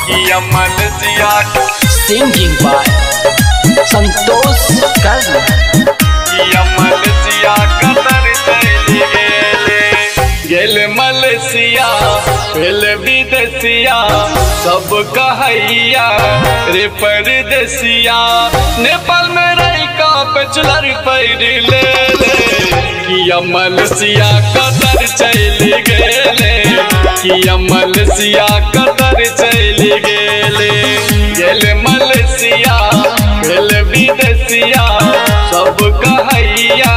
किया Malaysia Singing by Santosh Karma. किया Malaysia कतर चली गेले मलेशिया भेल विदेशिया सब कहैया रे परदेसिया नेपाल में रही का बैचलर पढ़ ले किया मलेशिया कतर चली गेले किया मलेशिया कतर चली गेले मलेशिया भेल विदेशिया सब कहैया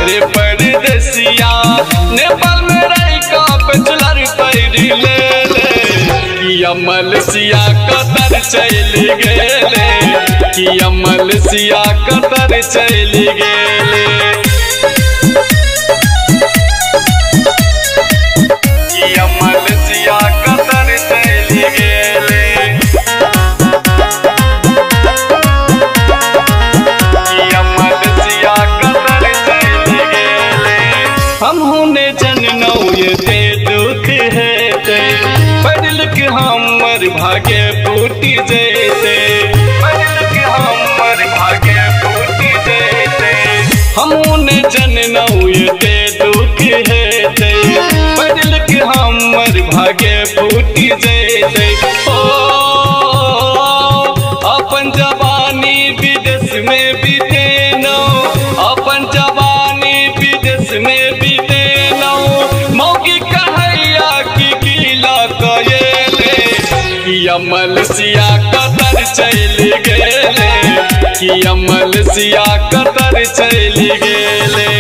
रे परदेसिया नेपाल में रही का बैचलर पढ़ ले किया मलेशिया कतर चली गेले किया मलेशिया कतर चली गेले किया मलेशिया कतर चली गेले किया मलेशिया कतर चली गेले हम होने जननौ ये ते दुख है ते पढ़ लिख हमर भाग्य फूटी जैते पढ़ लिख हमर भाग्य फूटी जैते हम होने जननौ ये ते दुख है ते पढ़ लिख हमर भाग्य फूटी जैते ओ अपन जवानी विदेश में बीतेनौ अपन जवानी विदेश में बीतेनौ मौकी कहैया की गीला कयले किया मलेशिया कतर चली गेले किया मलेशिया कतर चली गेले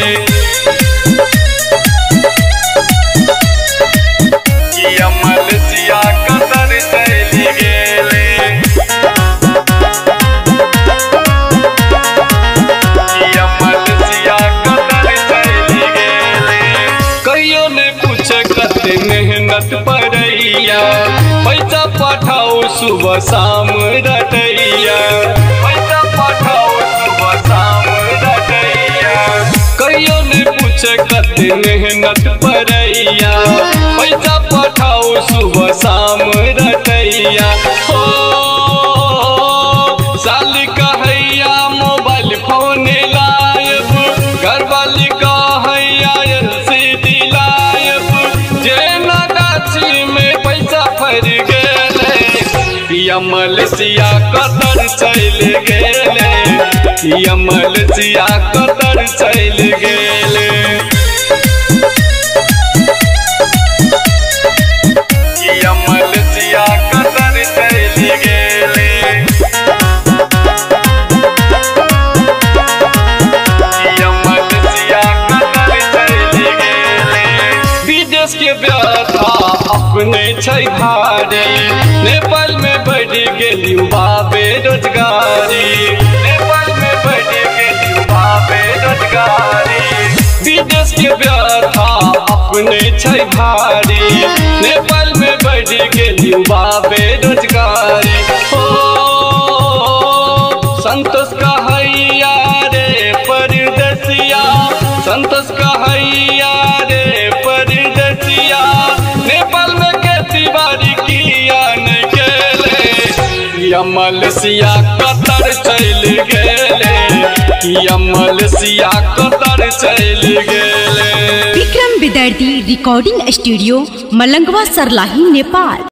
किया मलेशिया कतर चली गेले किया मलेशिया कतर चली गेले कहियो ने पूछे कते मेहनत पड़ैया पैसा पठाओ सुबह शाम रटैया पैसा पठाओ सुबह शाम रटैया कहियो ने पूछे कते मेहनत पड़ैया पैसा पठाओ सुबह शाम रटैया हो साली कहैया मोबाइल फोन लायब घर वाली कहैया एलसीडी लायब जे नगाची में पैसा फर गेले किया मलेशिया कतर चली गेले किया मलेशिया कतर चली गेले किया मलेशिया कतर चली गेले किया मलेशिया कतर चली गेले विदेश के व्यथा अपने छै भारी नेपाल में बढ़ गेल युवा बेरोजगारी नेपाल में बढ़ गेल युवा बेरोजगारी विदेश के व्यथा अपने छै भारी नेपाल में बढ़ गेल युवा बेरोजगारी हो संतोष कहैया रे परदेसिया संतोष कहैया रे परदेसिया नेपाल में खेती बाड़ी किया न गेले किया मलेशिया कतर चली गेले किया मलेशिया कतर चली गेले। विक्रम विद्यार्थी रिकॉर्डिंग स्टूडियो मलंगवा सरलाही नेपाल।